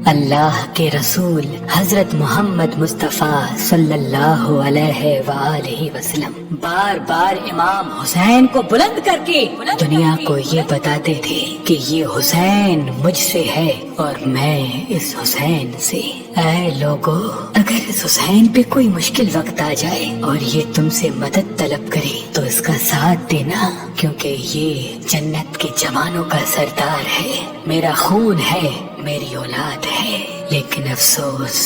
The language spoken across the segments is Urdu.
اللہ کے رسول حضرت محمد مصطفیٰ صلی اللہ علیہ وآلہ وسلم بار بار امام حسین کو بلند کر کے دنیا کو یہ بتاتے تھے کہ یہ حسین مجھ سے ہے اور میں اس حسین سے۔ اے لوگو، اگر اس حسین پہ کوئی مشکل وقت آ جائے اور یہ تم سے مدد طلب کرے تو اس کا ساتھ دینا، کیونکہ یہ جنت کے جوانوں کا سردار ہے، میرا خون ہے، میری اولاد ہے۔ لیکن افسوس،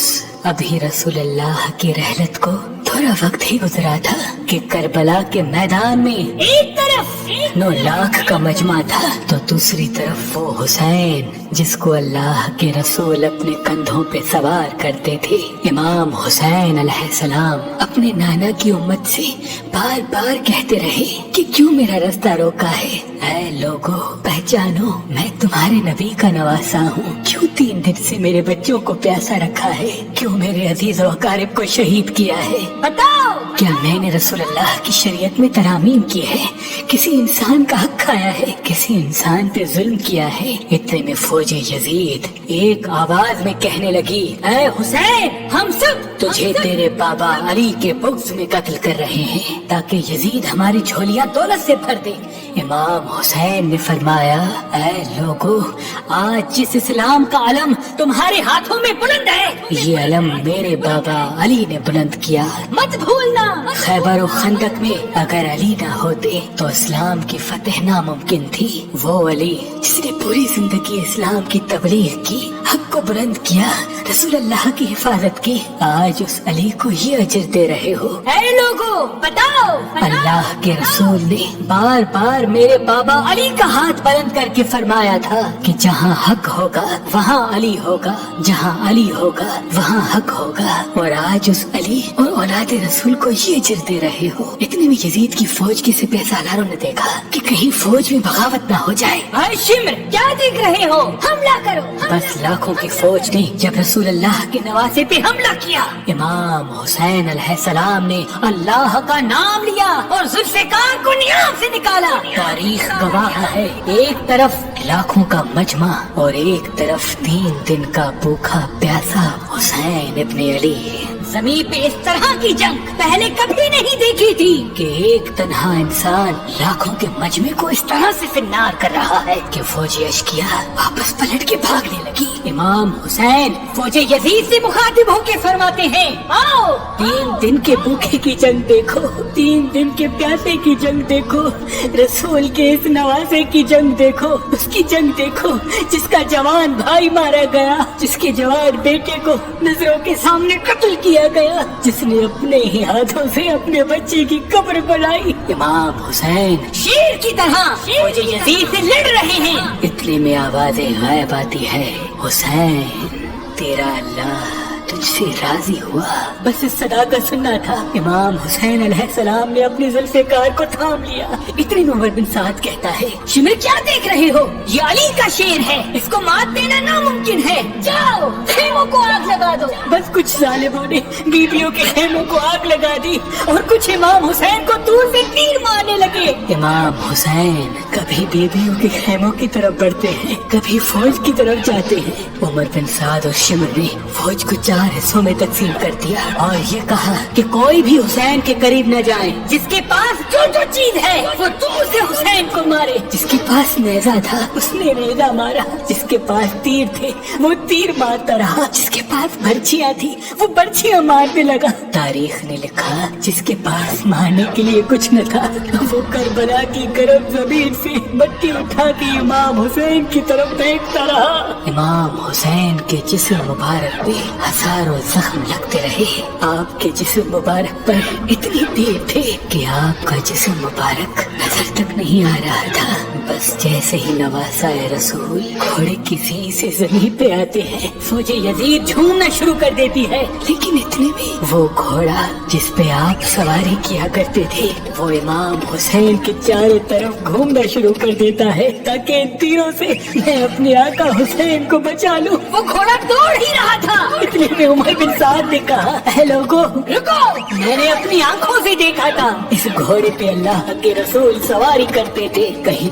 ابھی رسول اللہ کی رحلت کو تھوڑا وقت ہی گزرا تھا کہ کربلا کے میدان میں ایک طرف 9 لاکھ کا مجمع تھا تو دوسری طرف وہ حسین جس کو اللہ کے رسول اپنے کندھوں پہ سوار کرتے تھے۔ امام حسین علیہ السلام اپنے نانا کی امت سے بار بار کہتے رہے کہ کیوں میرا رستہ روکا ہے؟ اے لوگو، پہچانو، میں تمہارے نبی کا نواسا ہوں۔ کیوں 3 دن سے میرے بچوں کو پیاسا رکھا ہے؟ کیوں میرے عزیز و اقارب کو شہید کیا ہے؟ بتاؤ، کیا میں نے رسول اللہ کی شریعت میں ترامیم کی ہے؟ کسی انسان کا حق کھایا ہے؟ کسی انسان پہ ظلم کیا ہے؟ اتنے میں فوج یزید ایک آواز میں کہنے لگی، اے حسین، ہم سب تجھے تیرے بابا علی کے بغض میں قتل کر رہے ہیں تاکہ یزید ہماری جھولیاں دولت سے بھر دے۔ امام حسین نے فرمایا، اے لوگو، آج جس اسلام کا علم تمہارے ہاتھوں میں بلند ہے، یہ علم میرے بابا علی نے بلند کیا۔ مت بھولنا، خیبر و خندق میں اگر علی نہ ہوتے تو اسلام کی فتح ناممکن تھی۔ وہ علی جس نے پوری زندگی اسلام کی تبلیغ کی، حق کو بلند کیا، رسول اللہ کی حفاظت کی، آج اس علی کو یہ اجر دے رہے ہو۔ اے لوگو، بتاؤ، اللہ کے رسول نے بار بار میرے بابا علی کا ہاتھ بلند کر کے فرمایا تھا کہ جہاں حق ہوگا وہاں علی ہوگا، جہاں علی ہوگا وہاں حق ہوگا، اور آج اس علی اور اولاد رسول کو یہ اجر دے رہے ہو۔ اتنے میں یزید کی فوج کے سپہ سالاروں نے دیکھا کہ کہیں فوج میں بغاوت نہ ہو جائے۔ اے شمر، کیا دیکھ رہے ہو؟ حملہ کرو۔ بس لاکھوں کی فوج نے جب رسول اللہ کے نواسے پہ حملہ کیا، امام حسین علیہ السلام نے اللہ کا نام لیا اور ذوالفقار کو نیام سے نکالا۔ تاریخ گواہ ہے، ایک طرف لاکھوں کا مجمع اور ایک طرف 3 دن کا بھوکا پیاسا حسین ابن علی۔ زمین پہ اس طرح کی جنگ پہلے کبھی نہیں دیکھی تھی کہ ایک تنہا انسان لاکھوں کے مجمع کو اس طرح سے فنار کر رہا ہے کہ فوج اشکیا واپس پلٹ کے بھاگنے لگی۔ امام حسین فوج یزید سے مخاطب ہو کے فرماتے ہیں، آؤ، 3 دن کے بھوکے کی جنگ دیکھو، 3 دن کے پیاسے کی جنگ دیکھو، رسول کے اس نواسے کی جنگ دیکھو، اس کی جنگ دیکھو جس کا جوان بھائی مارا گیا، جس کے جوان بیٹے کو نظروں کے سامنے قتل کیا گیا، جس نے اپنے ہی ہاتھوں سے اپنے بچے کی قبر بنائی۔ امام حسین شیر کی طرح فوج یزید سے لڑ رہے ہیں۔ اتنے میں آوازیں غائب آتی ہے، حسین، تیرا اللہ تجھ سے راضی ہوا۔ بس اس صدا کا سننا تھا۔ امام حسین علیہ السلام نے اپنے ذوالفقار کو تھام لیا۔ اتنے میں عمر بن سعد کہتا ہے، شمر، کیا دیکھ رہے ہو؟ یہ علی کا شیر ہے، اس کو مات دینا ناممکن ہے، جاؤ خیموں کو آگ لگا دو۔ بس کچھ ظالموں نے بیویوں کے خیموں کو آگ لگا دی اور کچھ امام حسین کو دور سے تیر مارنے لگے۔ امام حسین کبھی بیویوں کے خیموں کی طرف بڑھتے ہیں، کبھی فوج کی طرف جاتے ہیں۔ عمر بن سعد اور شمر نے فوج کو 4 حصوں میں تقسیم کر دیا اور یہ کہا کہ کوئی بھی حسین کے قریب نہ جائے، جس کے پاس جو چیز ہے وہ دور سے حسین کو مارے۔ جس کے پاس نیزہ تھا اس نے نیزہ مارا، جس کے پاس تیر تھے وہ تیر مارتا رہا، جس کے پاس برچیاں تھی وہ برچیاں مارنے لگا۔ تاریخ نے لکھا جس کے پاس مارنے کے لیے کچھ نہ تھا وہ کربلا کی گرم زمین سے مٹی اٹھا کے امام حسین کی طرف دیکھتا رہا۔ امام حسین کے جسم مبارک پہ ہزاروں زخم لگتے رہے۔ آپ کے جسم مبارک پر اتنی تیر تھے کہ آپ کا جسم مبارک نظر تک نہیں آ رہا تھا۔ بس جیسے ہی نواسا رسول گھوڑے کی سی سے زمین پہ آتے ہیں، فوج یزید جھومنا شروع کر دیتی ہے، لیکن اتنے میں وہ گھوڑا جس پہ آپ سواری کیا کرتے تھے وہ امام حسین کے چاروں طرف گھومنا شروع کر دیتا ہے تاکہ ان تیروں سے میں اپنے آقا حسین کو بچا لوں۔ وہ گھوڑا دوڑ ہی رہا تھا۔ اتنے میں عمر بن سعد نے کہا، اے لوگو، رکو، میں نے اپنی آنکھوں سے دیکھا تھا اس گھوڑے پہ اللہ کے رسول سواری کرتے تھے، کہیں